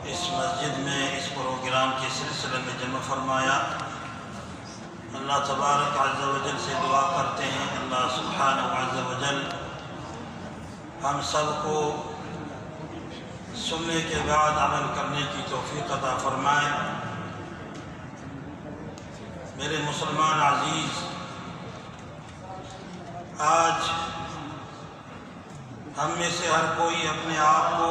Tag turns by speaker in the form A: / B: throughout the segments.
A: اس مسجد میں اس پروگرام کے سلسلے میں جمع فرمایا۔ اللہ تبارک عز و جل سے دعا کرتے ہیں اللہ سبحانہ عز و جل ہم سب کو سننے کے بعد عمل کرنے کی توفیق عطا فرمائے۔ میرے مسلمان عزیز، آج ہم میں سے ہر کوئی اپنے آپ کو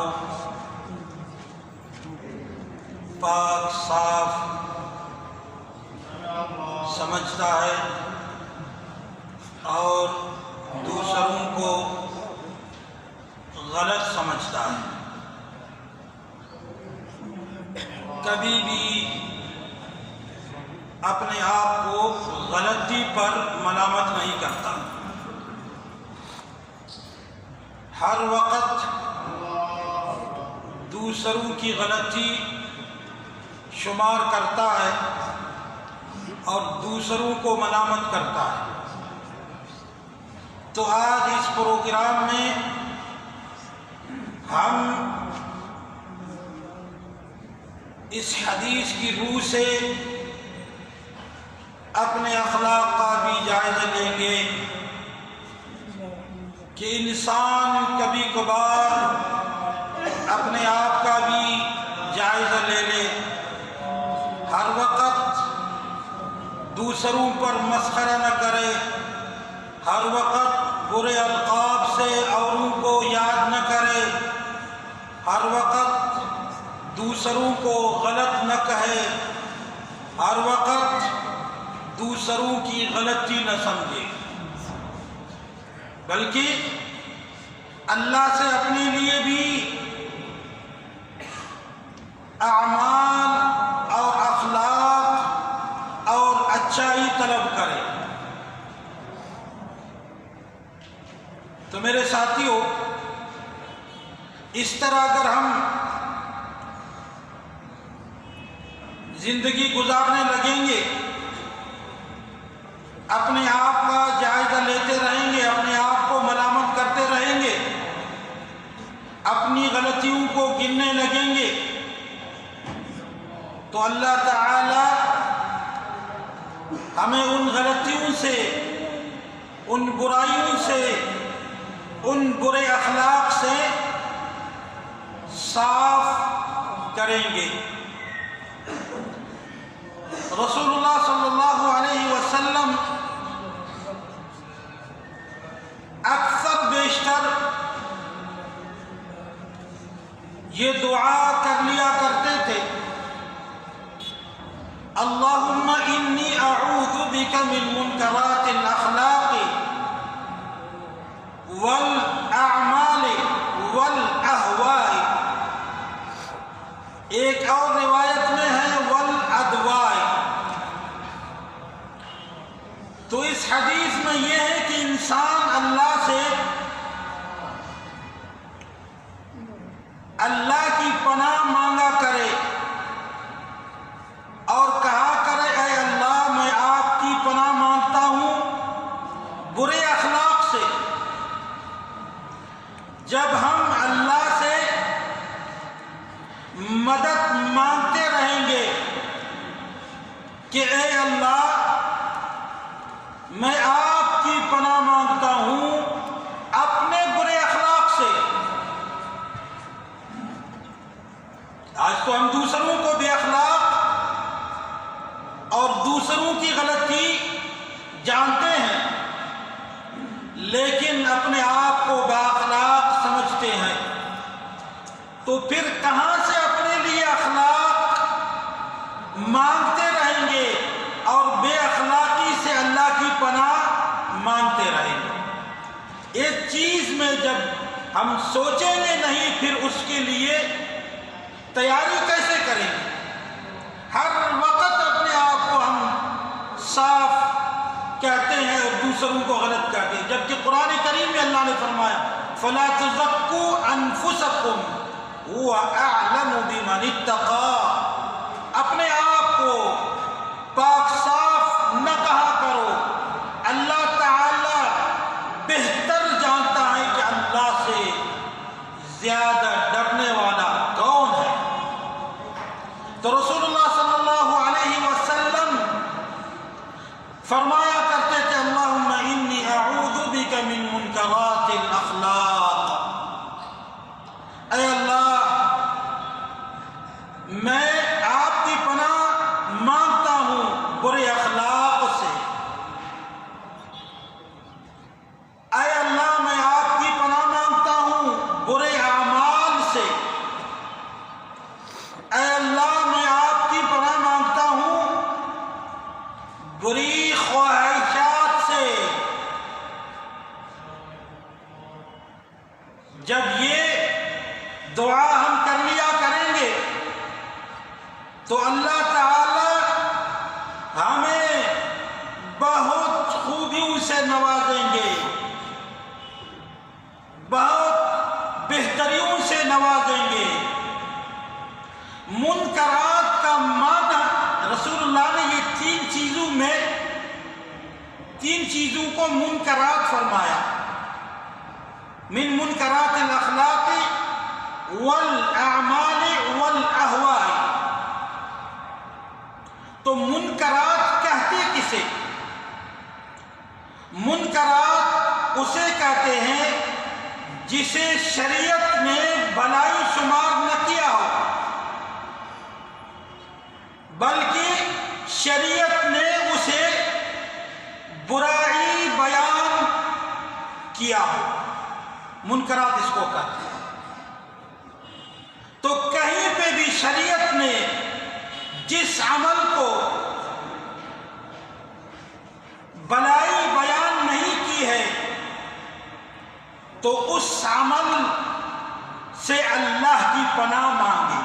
A: پاک صاف سمجھتا ہے اور دوسروں کو غلط سمجھتا ہے۔ کبھی بھی اپنے آپ کو غلطی پر ملامت نہیں کرتا، ہر وقت دوسروں کی غلطی شمار کرتا ہے اور دوسروں کو ملامت کرتا ہے۔ تو آج اس پروگرام میں ہم اس حدیث کی روح سے اپنے اخلاق کا بھی جائزہ لیں گے کہ انسان کبھی کبھار اپنے آپ کا بھی جائزہ لے لے، ہر وقت دوسروں پر مسخرہ نہ کرے، ہر وقت برے القاب سے اوروں کو یاد نہ کرے، ہر وقت دوسروں کو غلط نہ کہے، ہر وقت دوسروں کی غلطی نہ سمجھے، بلکہ اللہ سے اپنے لیے بھی اعمال اور اخلاق اور اچھائی طلب کرے۔ تو میرے ساتھیوں، اس طرح اگر ہم زندگی گزارنے لگیں گے، اپنے آپ کا جائزہ لیتے رہیں گے، اپنے آپ کو ملامت کرتے رہیں گے، اپنی غلطیوں کو گننے لگیں گے، تو اللہ تعالی ہمیں ان غلطیوں سے، ان برائیوں سے، ان برے اخلاق سے صاف کریں گے۔ رسول اللہ صلی اللہ علیہ وسلم اکثر بیشتر یہ دعا کر لیا کرتے تھے، اللہم انی اعوذ بک من منکرات الاخلاق والاعمال والاہواء، ایک اور روایت میں ہے والادواء۔ تو اس حدیث میں یہ ہے کہ انسان اللہ سے اللہ کی پناہ مانگا کرے اور کہا کرے، اے اللہ میں آپ کی پناہ مانگتا ہوں برے اخلاق سے۔ جب ہم اللہ سے مدد مانگتے رہیں گے کہ اے اللہ میں آپ کی پناہ مانگتا ہوں اپنے برے اخلاق سے، آج تو ہم دوسروں کو بے اخلاق اور دوسروں کی غلطی جانتے ہیں، لیکن اپنے آپ کو با اخلاق سمجھتے ہیں۔ تو پھر کہاں سے اپنے لیے اخلاق مانگتے رہیں گے اور بے اخلاقی سے اللہ کی پناہ مانگتے رہیں گے؟ ایک چیز میں جب ہم سوچیں گے نہیں، پھر اس کے لیے تیاری کیسے کریں گے؟ ہر وقت اپنے آپ کو ہم صاف کہتے ہیں اور دوسروں کو غلط کہتے ہیں، جبکہ قرآن کریم میں اللہ نے فرمایا فَلَا تُزَكُّوا أَنفُسَكُمْ هُوَ أَعْلَمُ بِمَنِ اتَّقَىٰ، اپنے آپ کو پاک صاف نہ کہا کرو، اللہ تعالی بہتر جانتا ہے کہ اللہ سے زیادہ ڈرنے والا کون ہے۔ فرمایا کرتے تھے اللہم انی اعوذ بک من منکرات الاخلاق، اے اللہ میں آپ کی پناہ مانگتا ہوں برے اخلاق سے، اے اللہ میں آپ کی پناہ مانگتا ہوں برے اعمال سے، اے اللہ میں آپ کی پناہ مانگتا ہوں بری خواہشات سے۔ جب یہ دعا ہم کر لیا کریں گے تو اللہ تعالی ہمیں بہت خوبیوں سے نوازیں گے، بہت بہتریوں سے نوازیں گے۔ منکرات کا معنی رسول اللہ نے یہ تین چیزوں کو منکرات فرمایا، من منکرات الاخلاق والاعمال والاہواء۔ تو منکرات کہتے کسے؟ منکرات اسے کہتے ہیں جسے شریعت نے بھلائی شمار نہ کیا ہو، بلکہ شریعت نے اسے برائی بیان کیا ہو، منکرات اس کو کہتے ہیں۔ تو کہیں پہ بھی شریعت نے جس عمل کو بھلائی بیان نہیں کی ہے تو اس عمل سے اللہ کی پناہ مانگے،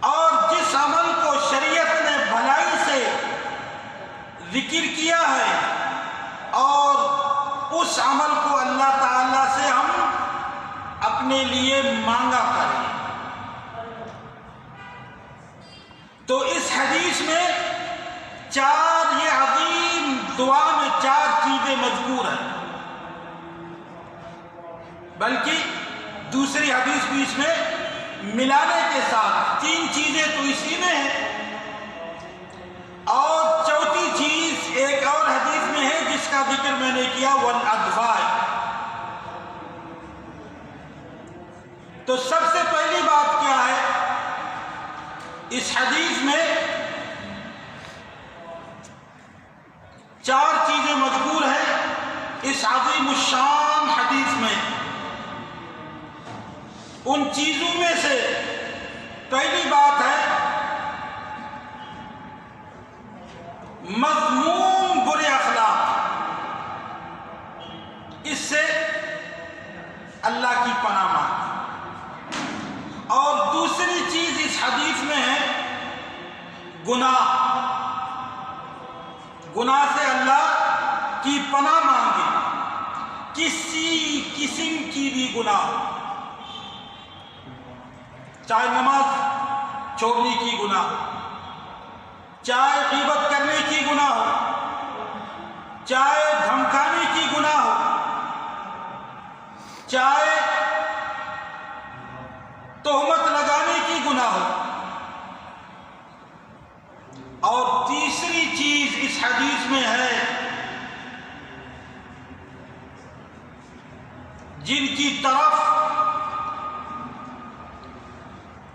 A: اور جس عمل کو شریعت نے بھلائی سے ذکر کیا ہے اور اس عمل کو اللہ تعالی سے ہم اپنے لیے مانگا کریں۔ تو اس حدیث میں یہ عظیم دعا میں 4 چیزیں مذکور ہیں، بلکہ دوسری حدیث بھی اس میں ملانے کے ساتھ 3 چیزیں تو اسی میں ہیں، اور چوتھی چیز ایک اور حدیث میں ہے جس کا ذکر میں نے کیا، والادفاع۔ تو سب سے پہلی بات کیا ہے اس حدیث میں؟ 4 چیزیں مذکور ہیں اس عظیم الشان حدیث میں۔ ان چیزوں میں سے پہلی بات ہے مذموم برے اخلاق، اس سے اللہ کی پناہ مانگ۔ اور دوسری چیز اس حدیث میں ہے گناہ سے اللہ کی پناہ مانگے، کسی قسم کی بھی گناہ، چاہے نماز چھوڑنے کی گناہ، چاہے غیبت کرنے کی گناہ ہو، چاہے دھمکانے کی گناہ ہو، چاہے تہمت لگانے کی گناہ ہو۔ اور تیسری چیز اس حدیث میں ہے جن کی طرف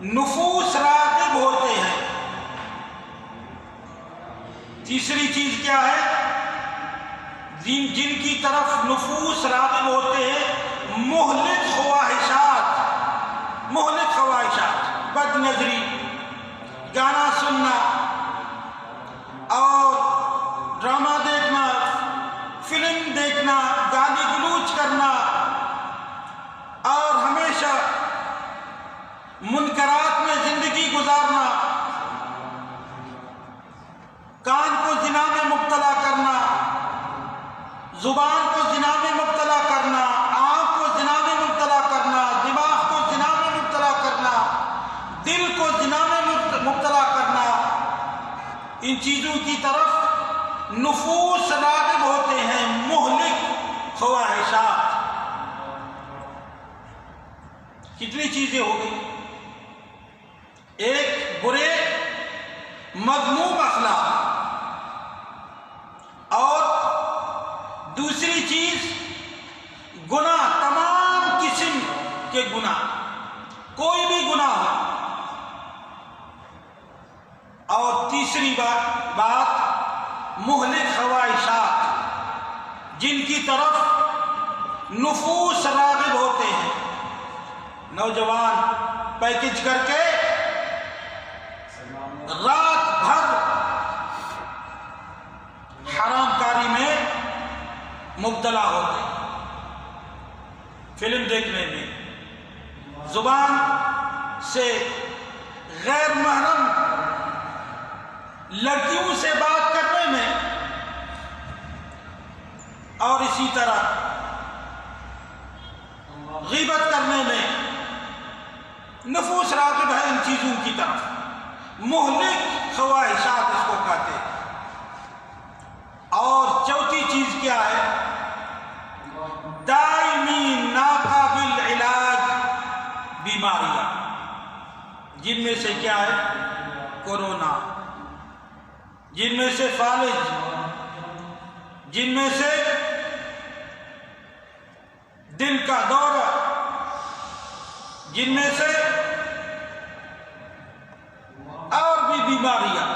A: نفوس راغب ہوتے ہیں۔ تیسری چیز کیا ہے؟ جن کی طرف نفوس راغب ہوتے ہیں مہلک خواہشات، بد نظری، گانا سننا اور ڈرامہ دیکھنا، فلم دیکھنا، گالی گلوچ کرنا، اور ہمیشہ منکرات میں زندگی گزارنا، کان کو زنا میں مبتلا کرنا، زبان کو زنا میں مبتلا کرنا، آنکھ کو زنا میں مبتلا کرنا، دماغ کو زنا میں مبتلا کرنا، دل کو زنا میں مبتلا کرنا، ان چیزوں کی طرف نفوس راغب ہوتے ہیں، مہلک خواہشات۔ کتنی چیزیں ہو گئی؟ ایک برے مذموم اخلاق، کے گناہ، کوئی بھی گناہ ہو۔ اور تیسری بات مہلک خواہشات، جن کی طرف نفوس راغب ہوتے ہیں۔ نوجوان پیکج کر کے رات بھر حرام کاری میں مبتلا ہوتے ہیں، فلم دیکھنے میں، زبان سے غیر محرم لڑکیوں سے بات کرنے میں، اور اسی طرح غیبت کرنے میں نفوس راغب ہے ان چیزوں کی طرف۔ مہلک خواہشات اس کو کہتے ہیں۔ اور چوتھی چیز کیا ہے؟ دائمی ناقابل علاج بیماریاں، جن میں سے کیا ہے؟ کورونا، جن میں سے فالج، جن میں سے دل کا دورہ، جن میں سے اور بھی بیماریاں۔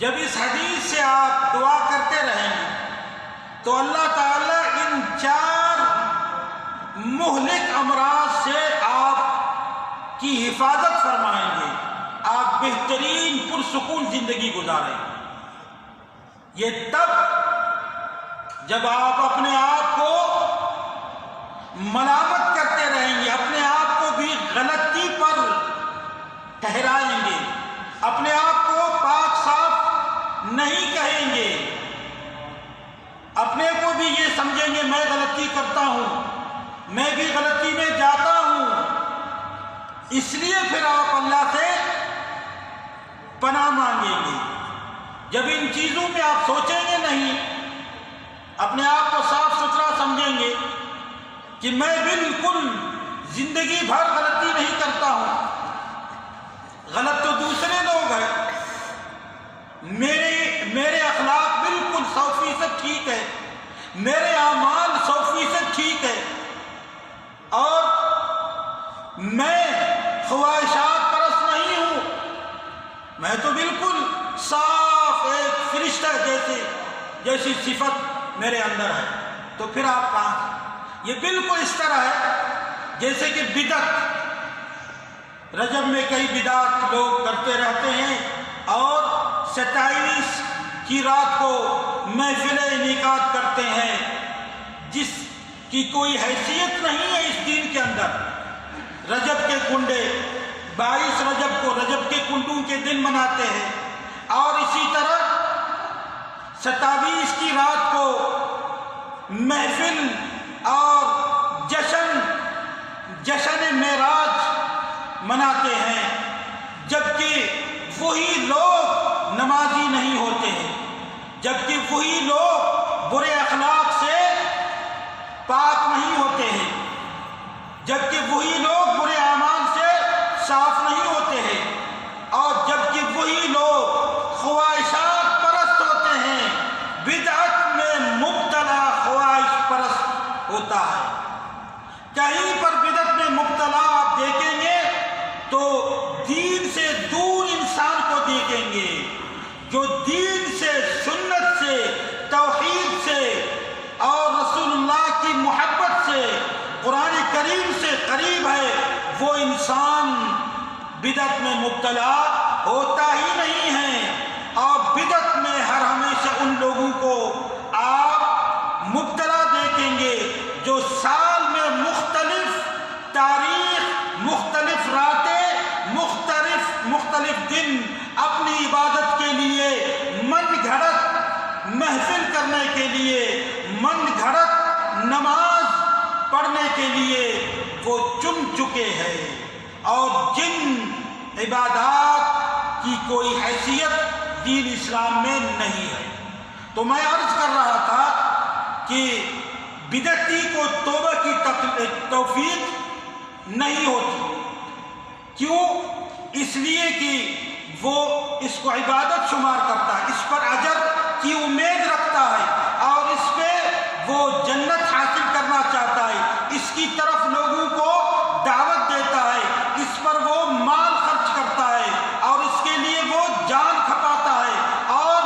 A: جب اس حدیث سے آپ دعا کرتے رہیں گے تو اللہ تعالیٰ ان 4 مہلک امراض سے آپ کی حفاظت فرمائیں گے، آپ بہترین پرسکون زندگی گزاریں گے۔ یہ تب جب آپ اپنے آپ کو ملامت کرتے رہیں گے، اپنے آپ کو بھی غلطی پر ٹھہرائیں گے، اپنے آپ کو پاک صاف نہیں کہیں گے، اپنے کو بھی یہ سمجھیں گے میں غلطی کرتا ہوں، میں بھی غلطی میں جاتا ہوں۔ اس لیے پھر آپ اللہ سے پناہ مانگیں گے۔ جب ان چیزوں میں آپ سوچیں گے نہیں، اپنے آپ کو صاف ستھرا سمجھیں گے کہ میں بالکل زندگی بھر غلطی نہیں کرتا ہوں، غلط تو دوسرے لوگ ہیں، میرے اخلاق بالکل 100% ٹھیک ہے، میرے اعمال 100% ٹھیک ہے، اور میں خواہشات پرست نہیں ہوں، میں تو بالکل صاف ایک فرشتہ جیسی صفت میرے اندر ہے۔ تو پھر آپ کہاں؟ یہ بالکل اس طرح ہے جیسے کہ بدعت، رجب میں کئی بدعت لوگ کرتے رہتے ہیں، اور 27 کی رات کو محفل انعقاد کرتے ہیں، جس کی کوئی حیثیت نہیں ہے اس دین کے اندر۔ رجب کے کنڈے 22 رجب کو رجب کے کنڈوں کے دن مناتے ہیں، اور اسی طرح 27 کی رات کو محفل اور جشن معراج مناتے ہیں، جبکہ وہی لوگ نمازی نہیں ہوتے ہیں، جبکہ وہی لوگ برے اخلاق سے پاک نہیں ہوتے ہیں، جبکہ وہی لوگ برے اعمال سے صاف نہیں ہوتے ہیں، اور جبکہ وہی لوگ خواہشات پرست ہوتے ہیں۔ بدعت میں مبتلا خواہش پرست ہوتا ہے۔ کہیں پر بدعت میں مبتلا آپ دیکھیں گے تو دین سے دور انسان کو دیکھیں گے، جو دین سے، سنت سے، توحید سے اور رسول اللہ کی محبت سے، قرآن کریم سے قریب ہے، وہ انسان بدعت میں مبتلا ہوتا ہی نہیں ہے۔ اور بدعت میں ہر ہمیشہ ان لوگوں کو آپ مبتلا دیکھیں گے جو سال میں مختلف تاریخ، مختلف راتیں، مختلف دن اپنی عبادت کے لیے، من گھڑت محفل کرنے کے لیے، من گھڑت نماز پڑھنے کے لیے وہ چن چکے ہیں، اور جن عبادات کی کوئی حیثیت دین اسلام میں نہیں ہے۔ تو میں عرض کر رہا تھا کہ بدعتی کو توبہ کی توفیق نہیں ہوتی۔ کیوں؟ اس لیے کہ وہ اس کو عبادت شمار کرتا ہے، اس پر اجر کی امید رکھتا ہے، اور اس پہ وہ جنت حاصل کرنا چاہتا ہے، اس کی طرف لوگوں کو دعوت دیتا ہے، اس پر وہ مال خرچ کرتا ہے اور اس کے لیے وہ جان کھپاتا ہے اور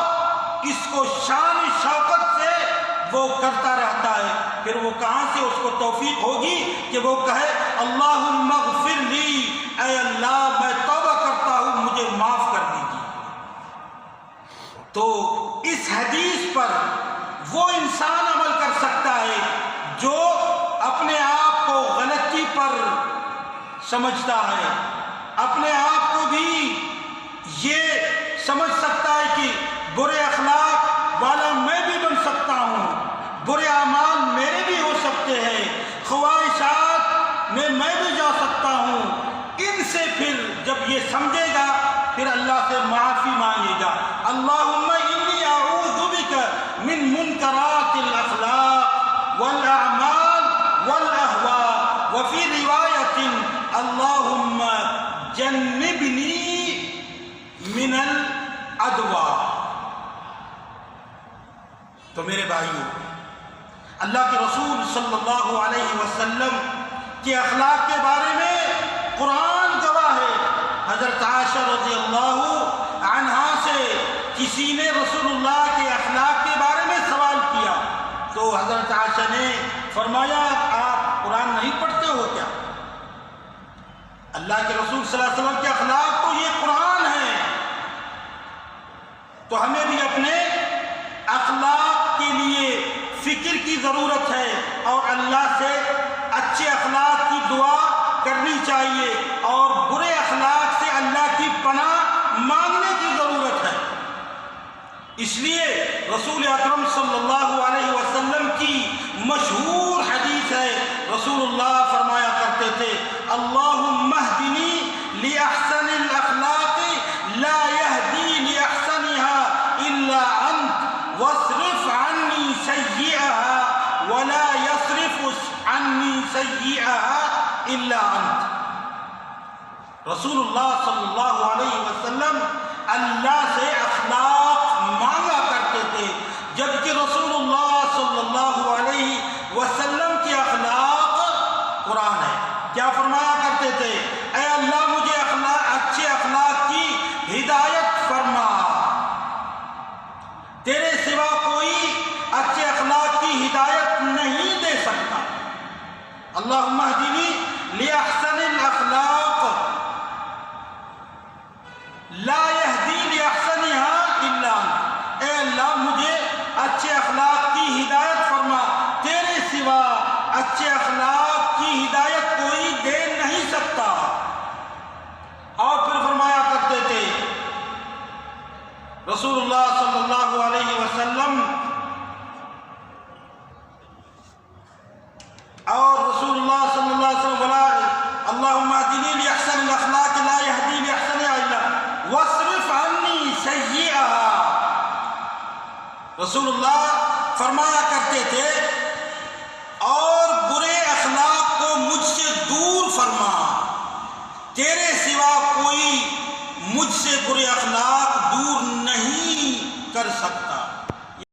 A: اس کو شان شوکت سے وہ کرتا رہتا ہے، پھر وہ کہاں سے اس کو توفیق ہوگی کہ وہ کہے اللہم اغفر لی، اے اللہ میں توبہ کرتا ہوں مجھے معاف کر دیجیے۔ تو اس حدیث پر وہ انسان عمل کر سکتا ہے جو اپنے آپ کو غلطی پر سمجھتا ہے، اپنے آپ کو بھی یہ سمجھ سکتا ہے کہ برے اخلاق والا میں بھی بن سکتا ہوں، برے اعمال میرے بھی ہو سکتے ہیں، خواہشات میں بھی جا سکتا ہوں۔ ان سے پھر جب یہ سمجھے گا پھر اللہ سے معافی مانگے گا، اللہم انی اعوذ بک من منکرات الاخلاق والاعمال والاہواء، وفی روایت اللہم جنبنی من الادواء۔ تو میرے بھائیوں، اللہ کے رسول صلی اللہ علیہ وسلم کے اخلاق کے بارے میں قرآن گواہ ہے۔ حضرت عائشہ رضی اللہ عنہا سے کسی نے رسول اللہ کے اخلاق کے بارے میں سوال کیا تو حضرت عائشہ نے فرمایا آپ قرآن نہیں پڑھتے ہو کیا؟ اللہ کے رسول صلی اللہ علیہ وسلم کے اخلاق تو یہ قرآن ہے، تو ہمیں بھی اپنے اخلاق کے لیے فکر کی ضرورت ہے اور اللہ سے اچھے اخلاق کی دعا کرنی چاہیے اور برے اخلاق سے اللہ کی پناہ مانگنے کی ضرورت ہے۔ اس لیے رسول اکرم صلی اللہ علیہ وسلم کی مشہور حدیث ہے، رسول اللہ فرمایا کرتے تھے اللہم اہدنی لأحسن الاخلاق لا يهدی لأحسنها الا انت واصرف عنی سیئها ولا يصرف عنی سیئها الا انت۔ رسول اللہ صلی اللہ علیہ وسلم اللہ سے اخلاق مانگا کرتے تھے، جبکہ رسول اللہ صلی اللہ علیہ وسلم کے اخلاق قرآن ہے۔ کیا فرمایا کرتے تھے؟ اے اللہ مجھے اچھے اخلاق کی ہدایت فرما، تیرے سوا کوئی اچھے اخلاق کی ہدایت نہیں دے سکتا۔ اللہم اہدنی لأحسن الاخلاق لا يهدی لأحسنها الا انت، اے اللہ مجھے اچھے اخلاق کی ہدایت فرما، تیرے سوا اچھے اخلاق کی ہدایت کوئی دے نہیں سکتا۔ اور پھر فرمایا کرتے تھے رسول اللہ صلی اللہ علیہ وسلم، اور رسول اللہ صلی اللہ علیہ وسلم اللہم اہدنی لأحسن الاخلاق لا يهدی لأحسنها الا واصرف عنی سیئها۔ رسول اللہ فرمایا کرتے تھے اور برے اخلاق کو مجھ سے دور فرما، تیرے سوا کوئی مجھ سے برے اخلاق دور نہیں کر سکتا۔